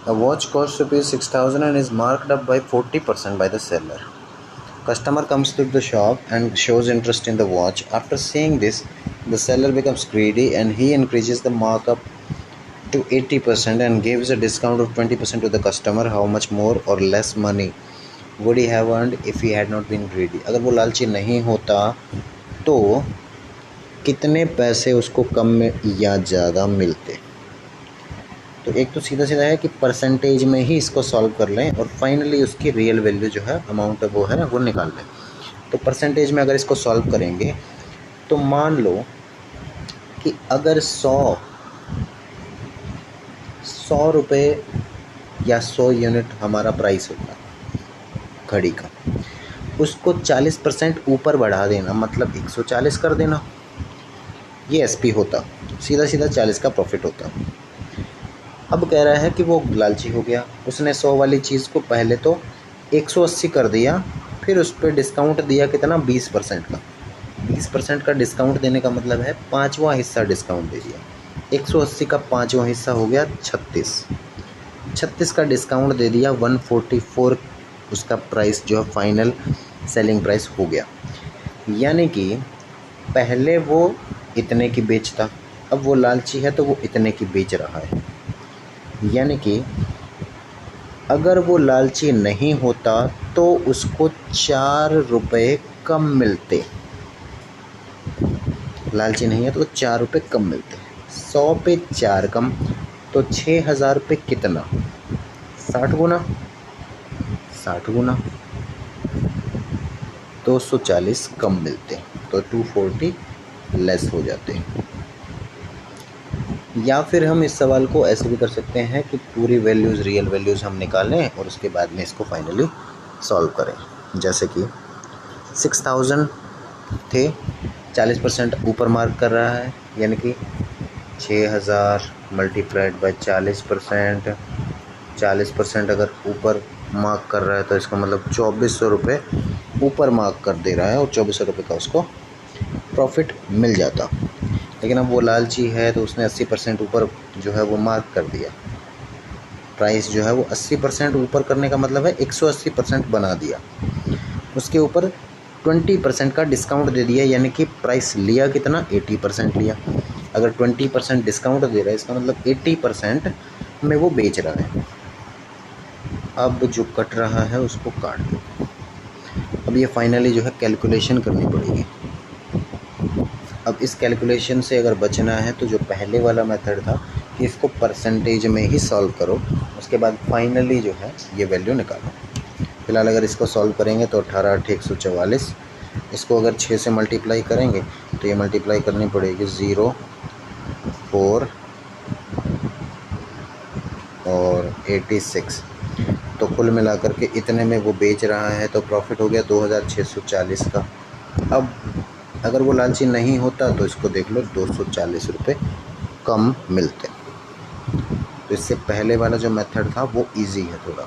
A watch costs rupees 6,000 and is marked up by 40% by the seller. Customer comes to the shop and shows interest in the watch. After seeing this, the seller becomes greedy and he increases the markup to 80% and gives a discount of 20% to the customer. How much more or less money would he have earned if he had not been greedy? अगर वो लालची नहीं होता तो कितने पैसे उसको कम में या ज़्यादा मिलते? तो एक तो सीधा सीधा है कि परसेंटेज में ही इसको सॉल्व कर लें और फाइनली उसकी रियल वैल्यू जो है अमाउंट वो है वो निकाल लें। तो परसेंटेज में अगर इसको सॉल्व करेंगे तो मान लो कि अगर 100 रुपये या 100 यूनिट हमारा प्राइस होता घड़ी का, उसको 40% ऊपर बढ़ा देना, मतलब 140 कर देना, ये एसपी होता, सीधा सीधा 40 का प्रॉफिट होता। अब कह रहा है कि वो लालची हो गया, उसने 100 वाली चीज़ को पहले तो 180 कर दिया, फिर उस पर डिस्काउंट दिया कितना, 20% का। 20% का डिस्काउंट देने का मतलब है 5वां हिस्सा डिस्काउंट दे दिया। 180 का 5वां हिस्सा हो गया 36 का डिस्काउंट दे दिया 144, उसका प्राइस जो है फाइनल सेलिंग प्राइस हो गया। यानी कि पहले वो इतने की बेचता, अब वो लालची है तो वो इतने की बेच रहा है। यानी कि अगर वो लालची नहीं होता तो उसको 4 रुपये कम मिलते। लालची नहीं है तो 4 रुपये कम मिलते। 100 पे 4 कम तो 6,000 पे कितना, 60 गुना 240 कम मिलते, तो 240 लेस हो जाते। या फिर हम इस सवाल को ऐसे भी कर सकते हैं कि पूरी वैल्यूज़, रियल वैल्यूज़ हम निकालें और उसके बाद में इसको फाइनली सॉल्व करें। जैसे कि 6,000 थे, 40% ऊपर मार्क कर रहा है, यानी कि 6,000 मल्टीप्लाइड बाय 40%। 40% अगर ऊपर मार्क कर रहा है तो इसका मतलब 2,400 रुपये ऊपर मार्क कर दे रहा है और 2,400 रुपये का उसको प्रॉफिट मिल जाता। लेकिन अब वो लालची है तो उसने 80% ऊपर जो है वो मार्क कर दिया। प्राइस जो है वो 80% ऊपर करने का मतलब है 180% बना दिया। उसके ऊपर 20% का डिस्काउंट दे दिया, यानी कि प्राइस लिया कितना, 80% लिया। अगर 20% डिस्काउंट दे रहा है इसका मतलब 80% में वो बेच रहा है। अब जो कट रहा है उसको काट दो। अब ये फाइनली जो है कैलकुलेशन करनी पड़ेगी। अब इस कैलकुलेशन से अगर बचना है तो जो पहले वाला मेथड था कि इसको परसेंटेज में ही सॉल्व करो, उसके बाद फाइनली जो है ये वैल्यू निकालो। फिलहाल अगर इसको सॉल्व करेंगे तो 18,844, इसको अगर 6 से मल्टीप्लाई करेंगे तो ये मल्टीप्लाई करनी पड़ेगी 0, 4 और 86, तो कुल मिलाकर के इतने में वो बेच रहा है, तो प्रॉफिट हो गया 2,640 का। अब अगर वो लालची नहीं होता तो इसको देख लो 240 रुपये कम मिलते। तो इससे पहले वाला जो मेथड था वो इजी है थोड़ा।